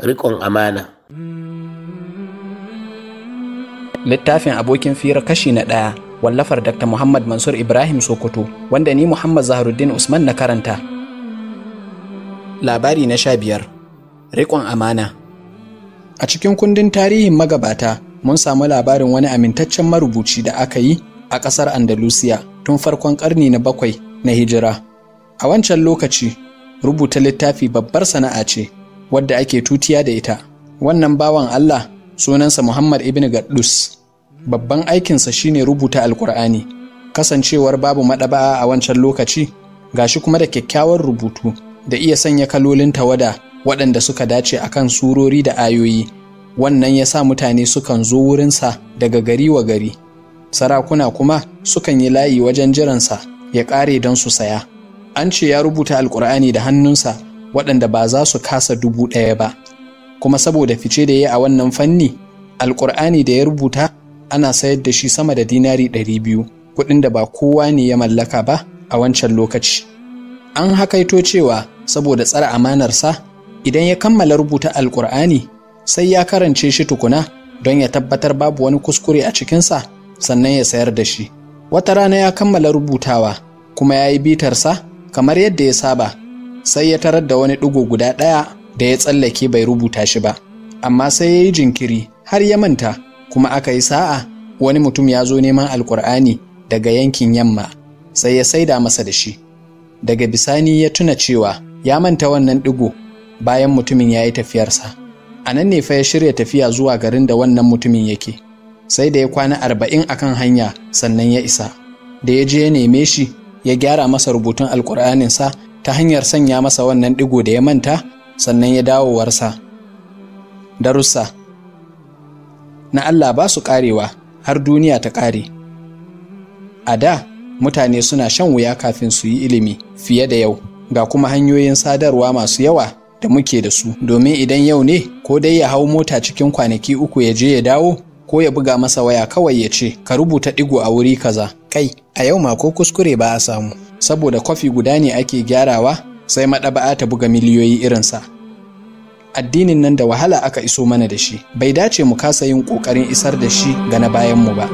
riƙon amana. Littafin abokin fira kashi na 1 wallafar Dr. Muhammad Mansur Ibrahim Sokoto, wanda ni Muhammad Zaharuddin Usman na karanta. Labari na 15. Riƙon amana. A cikin kundin tarihin magabata mun samu labarin wani amintaccen marubuci da aka yi a ƙasar Andalusiya tun farkon ƙarni na 7 na hijira. A wancan lokaci rubuta littafi babbar sana'a ce wadda ake tutiya da ita. Wannan bawan Allah sunansa Muhammad ibn Gaddus. Babban aikinsa shine rubuta Alƙur'ani. Kasancewar babu maɗaba'a a wancan lokaci, gashi kuma da kyakkyawar rubutu da iya sanya kalolin tawada waɗanda suka dace akan surori da ayoyi. Wannan ya sa mutane sukan zo wurinsa daga gari wa gari. Sarakuna kuma sukan yi layi wajen jiransa ya ƙare don su saya. An ce ya rubuta Alƙur'ani da hannunsa waɗanda ba za su kasa 1000 ba. Kuma saboda fice da ya a wannan fanni, Alƙur'ani da ya rubuta ana sayar da shi sama da dinari 200, kuɗin da ba kowa ne ya mallaka ba a wancan lokaci. An hakaito cewa saboda tsare amanarsa, idan ya kammala rubuta Alƙur'ani sai ya karance shi tukuna don ya tabbatar babu wani kuskure a cikinsa, sannan ya sayar da shi. Wata rana ya kammala rubutawa kuma ya yi bitarsa kamar yadda ya saba, sai ya tarar da wani ɗigo guda ɗaya da ya tsallake bai rubuta shi ba. Amma sai ya yi jinkiri har ya manta, kuma aka yi sa'a wani mutum ya zo neman Alƙur'ani daga yankin yamma, sai ya saida masa da shi. Daga bisani ya tuna cewa ya manta wannan ɗigo bayan mutumin ya yi tafiyarsa. A nan ne fa ya shirya tafiya zuwa garin da wannan mutumin yake. Sai da ya kwana 40 akan hanya sannan ya isa. Da ya je ya neme shi, ya gyara masa rubutun Alƙur'aninsa ta hanyar sanya masa wannan ɗigo da ya manta, sannan ya dawowarsa. Darussa na Allah ba su ƙarewa har duniya ta ƙare. A da, mutane suna shan wuya kafin su yi ilimi fiye da yau, ga kuma hanyoyin sadarwa masu yawa da muke da su, domin idan yau ne ko dai ya hau mota cikin kwanaki 3 ya je ya dawo, ko ya buga masa waya kawai ya ce ka rubuta ɗigo a wuri kaza. Kai, a yau ma ko kuskure ba a samu, saboda kwafi guda ne ake gyarawa sai maɗaba'a ta buga miliyoyi irinsa. Addinin nan da wahala aka iso mana da shi, bai dace mu kasa yin ƙoƙarin isar da shi ga na bayanmu ba.